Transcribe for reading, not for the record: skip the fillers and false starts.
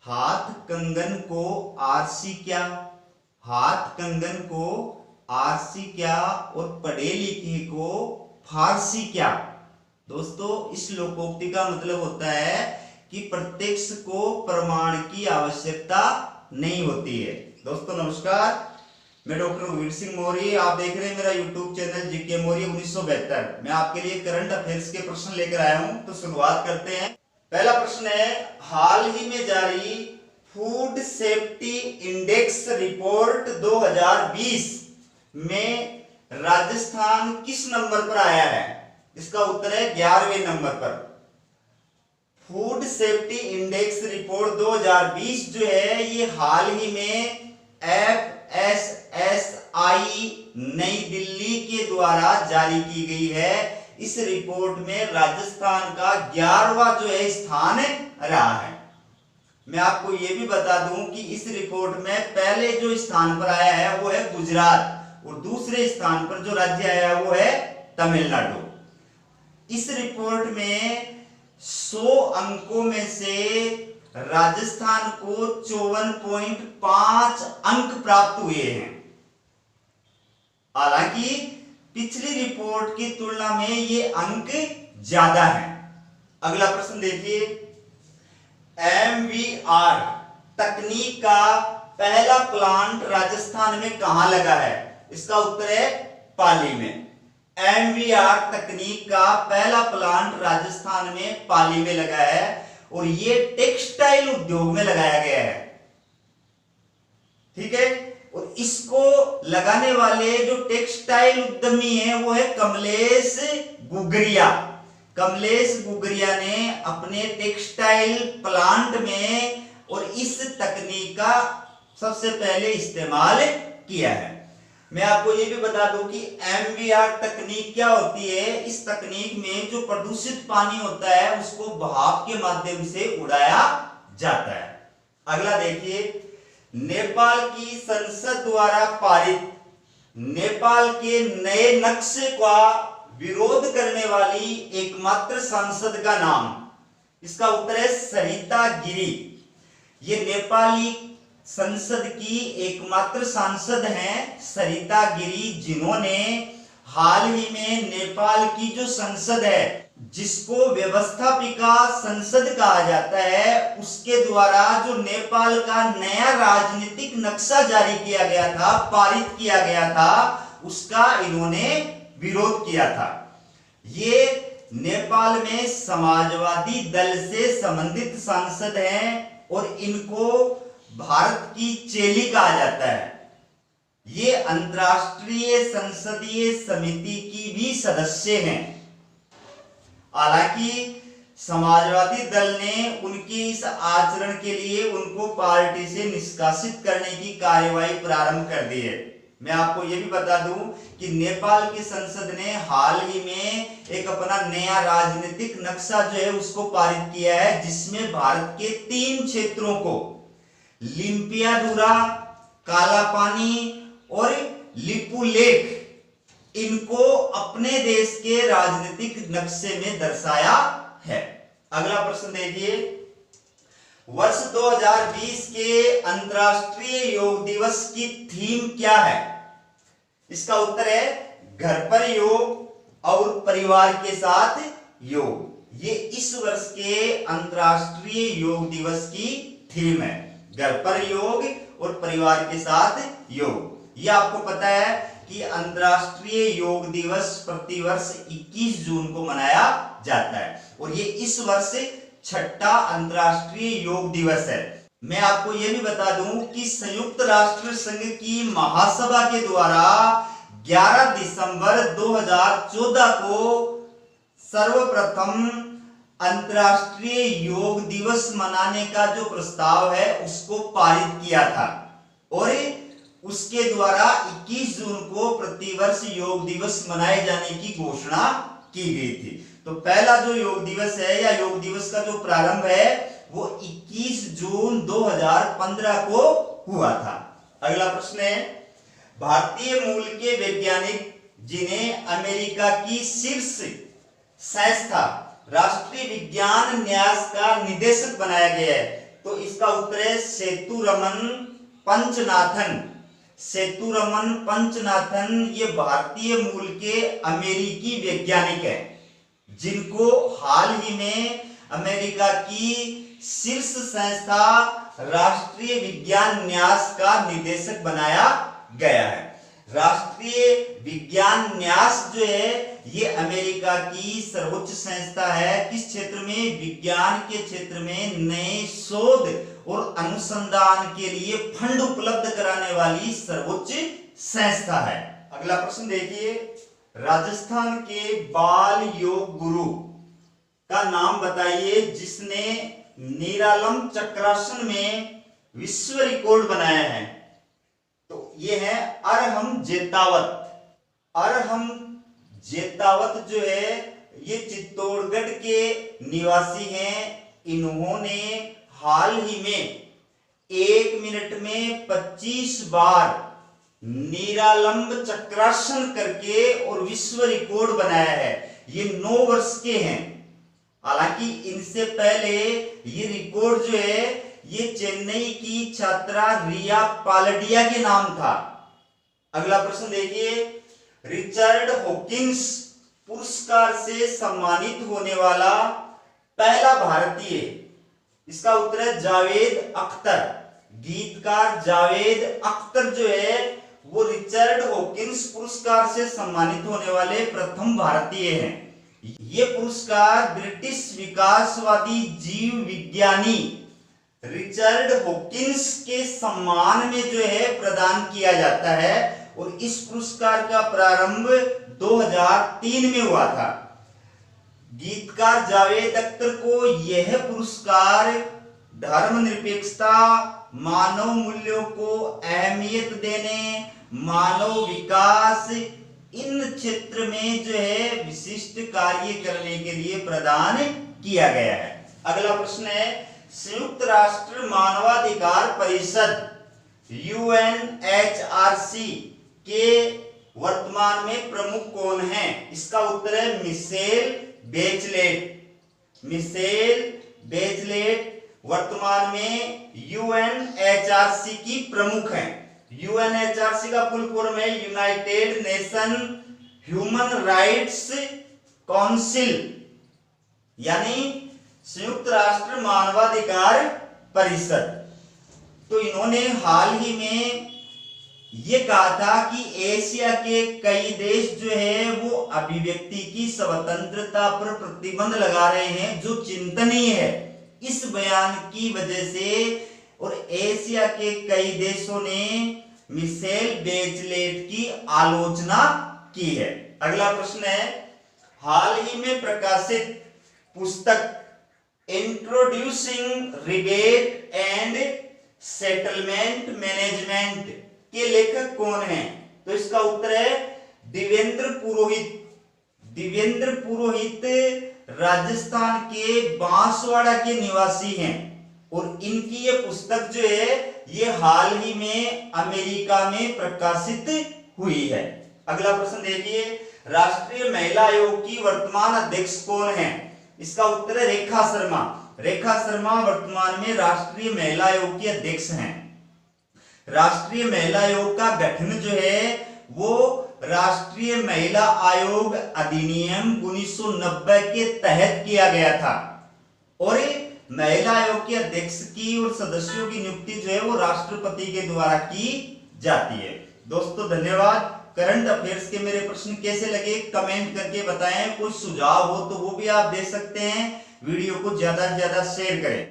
हाथ कंगन को आरसी क्या, हाथ कंगन को आरसी क्या और पढ़े लिखे को फारसी क्या। दोस्तों इस लोकोक्ति का मतलब होता है कि प्रत्यक्ष को प्रमाण की आवश्यकता नहीं होती है। दोस्तों नमस्कार, मैं डॉक्टर वीर सिंह मौर्य, आप देख रहे हैं मेरा यूट्यूब चैनल जीके मौर्य 1972। मैं आपके लिए करंट अफेयर्स के प्रश्न लेकर आया हूं, तो शुरुआत करते हैं। पहला प्रश्न है, हाल ही में जारी फूड सेफ्टी इंडेक्स रिपोर्ट 2020 में राजस्थान किस नंबर पर आया है? इसका उत्तर है 11वें नंबर पर। फूड सेफ्टी इंडेक्स रिपोर्ट 2020 जो है ये हाल ही में FSSAI नई दिल्ली के द्वारा जारी की गई है। इस रिपोर्ट में राजस्थान का 11वां जो है स्थान रहा है। मैं आपको यह भी बता दूं कि इस रिपोर्ट में पहले जो स्थान पर आया है वो है गुजरात और दूसरे स्थान पर जो राज्य आया है वो है तमिलनाडु। इस रिपोर्ट में 100 अंकों में से राजस्थान को 54.5 अंक प्राप्त हुए हैं। हालांकि पिछली रिपोर्ट की तुलना में ये अंक ज्यादा है। अगला प्रश्न देखिए, MVR तकनीक का पहला प्लांट राजस्थान में कहां लगा है? इसका उत्तर है पाली में। MVR तकनीक का पहला प्लांट राजस्थान में पाली में लगा है और ये टेक्सटाइल उद्योग में लगाया गया है। ठीक है, और इसको लगाने वाले जो टेक्सटाइल उद्यमी हैं वो है कमलेश गुगरिया। कमलेश गुगरिया ने अपने टेक्सटाइल प्लांट में और इस तकनीक का सबसे पहले इस्तेमाल किया है। मैं आपको ये भी बता दूं कि MVR तकनीक क्या होती है। इस तकनीक में जो प्रदूषित पानी होता है उसको भाप के माध्यम से उड़ाया जाता है। अगला देखिए, नेपाल की संसद द्वारा पारित नेपाल के नए नक्शे का विरोध करने वाली एकमात्र सांसद का नाम? इसका उत्तर है सरिता गिरी। ये नेपाली संसद की एकमात्र सांसद हैं सरिता गिरी, जिन्होंने हाल ही में नेपाल की जो संसद है जिसको व्यवस्थापिका संसद कहा जाता है उसके द्वारा जो नेपाल का नया राजनीतिक नक्शा जारी किया गया था, पारित किया गया था, उसका इन्होंने विरोध किया था। ये नेपाल में समाजवादी दल से संबंधित सांसद हैं और इनको भारत की चेली कहा जाता है। ये अंतर्राष्ट्रीय संसदीय समिति की भी सदस्य हैं। हालांकि समाजवादी दल ने उनके इस आचरण के लिए उनको पार्टी से निष्कासित करने की कार्यवाही प्रारंभ कर दी है। मैं आपको यह भी बता दूं कि नेपाल की संसद ने हाल ही में एक अपना नया राजनीतिक नक्शा जो है उसको पारित किया है, जिसमें भारत के 3 क्षेत्रों को लिम्पियादुरा, कालापानी और लिपुलेख, इनको अपने देश के राजनीतिक नक्शे में दर्शाया है। अगला प्रश्न देखिए, वर्ष 2020 के अंतर्राष्ट्रीय योग दिवस की थीम क्या है? इसका उत्तर है घर पर योग और परिवार के साथ योग। ये इस वर्ष के अंतर्राष्ट्रीय योग दिवस की थीम है, घर पर योग और परिवार के साथ योग। ये आपको पता है कि अंतर्राष्ट्रीय योग दिवस प्रतिवर्ष 21 जून को मनाया जाता है और ये इस वर्ष 6ठा अंतर्राष्ट्रीय योग दिवस है। मैं आपको यह भी बता दूं कि संयुक्त राष्ट्र संघ की महासभा के द्वारा 11 दिसंबर 2014 को सर्वप्रथम अंतर्राष्ट्रीय योग दिवस मनाने का जो प्रस्ताव है उसको पारित किया था और उसके द्वारा 21 जून को प्रतिवर्ष योग दिवस मनाए जाने की घोषणा की गई थी। तो पहला जो योग दिवस है या योग दिवस का जो प्रारंभ है वो 21 जून 2015 को हुआ था। अगला प्रश्न है, भारतीय मूल के वैज्ञानिक जिन्हें अमेरिका की शीर्ष संस्था राष्ट्रीय विज्ञान न्यास का निदेशक बनाया गया है, तो इसका उत्तर है सेतुरमन पंचनाथन। सेतुरमन पंचनाथन ये भारतीय मूल के अमेरिकी वैज्ञानिक है, जिनको हाल ही में अमेरिका की शीर्ष संस्था राष्ट्रीय विज्ञान न्यास का निदेशक बनाया गया है। राष्ट्रीय विज्ञान न्यास जो है ये अमेरिका की सर्वोच्च संस्था है। किस क्षेत्र में? विज्ञान के क्षेत्र में नए शोध और अनुसंधान के लिए फंड उपलब्ध कराने वाली सर्वोच्च संस्था है। अगला प्रश्न देखिए, राजस्थान के बाल योग गुरु का नाम बताइए जिसने निरालम चक्रासन में विश्व रिकॉर्ड बनाया है। तो ये है अरहम जेतावत। अरहम जेतावत जो है ये चित्तौड़गढ़ के निवासी हैं। इन्होंने हाल ही में 1 मिनट में 25 बार निरालंब चक्रासन करके और विश्व रिकॉर्ड बनाया है। ये 9 वर्ष के हैं। हालांकि इनसे पहले ये रिकॉर्ड जो है ये चेन्नई की छात्रा रिया पालडिया के नाम था। अगला प्रश्न देखिए, रिचर्ड हॉकिंस पुरस्कार से सम्मानित होने वाला पहला भारतीय, इसका उत्तर है जावेद अख्तर। गीतकार जावेद अख्तर जो है वो रिचर्ड हॉकिंस पुरस्कार से सम्मानित होने वाले प्रथम भारतीय हैं। ये पुरस्कार ब्रिटिश विकासवादी जीव विज्ञानी रिचर्ड हॉकिंस के सम्मान में जो है प्रदान किया जाता है और इस पुरस्कार का प्रारंभ 2003 में हुआ था। गीतकार जावेद अख्तर को यह पुरस्कार धर्मनिरपेक्षता, मानव मूल्यों को अहमियत देने, मानव विकास, इन क्षेत्र में जो है विशिष्ट कार्य करने के लिए प्रदान किया गया है। अगला प्रश्न है, संयुक्त राष्ट्र मानवाधिकार परिषद UNHRC के वर्तमान में प्रमुख कौन है? इसका उत्तर है मिशेल बेचलेट। मिशेल बेचलेट वर्तमान में UNHRC की प्रमुख है। UNHRC का फुल फॉर्म है United nation human rights council, यानी संयुक्त राष्ट्र मानवाधिकार परिषद। तो इन्होंने हाल ही में ये कहा था कि एशिया के कई देश जो है वो अभिव्यक्ति की स्वतंत्रता पर प्रतिबंध लगा रहे हैं, जो चिंतनीय है। इस बयान की वजह से और एशिया के कई देशों ने मिशेल बेचलेट की आलोचना की है। अगला प्रश्न है, हाल ही में प्रकाशित पुस्तक introducing rebate and settlement management के लेखक कौन हैं? तो इसका उत्तर है दिव्येंद्र पुरोहित। दिव्येंद्र पुरोहित राजस्थान के बांसवाड़ा के निवासी हैं और इनकी ये पुस्तक जो है ये हाल ही में अमेरिका में प्रकाशित हुई है। अगला प्रश्न देखिए, राष्ट्रीय महिला आयोग की वर्तमान अध्यक्ष कौन है? इसका उत्तर है रेखा शर्मा। रेखा शर्मा वर्तमान में राष्ट्रीय महिला आयोग की अध्यक्ष हैं। राष्ट्रीय महिला आयोग का गठन जो है वो राष्ट्रीय महिला आयोग अधिनियम 1990 के तहत किया गया था और महिला आयोग के अध्यक्ष की और सदस्यों की नियुक्ति जो है वो राष्ट्रपति के द्वारा की जाती है। दोस्तों धन्यवाद। करंट अफेयर्स के मेरे प्रश्न कैसे लगे कमेंट करके बताएं। कोई सुझाव हो तो वो भी आप दे सकते हैं। वीडियो को ज्यादा से ज्यादा शेयर करें।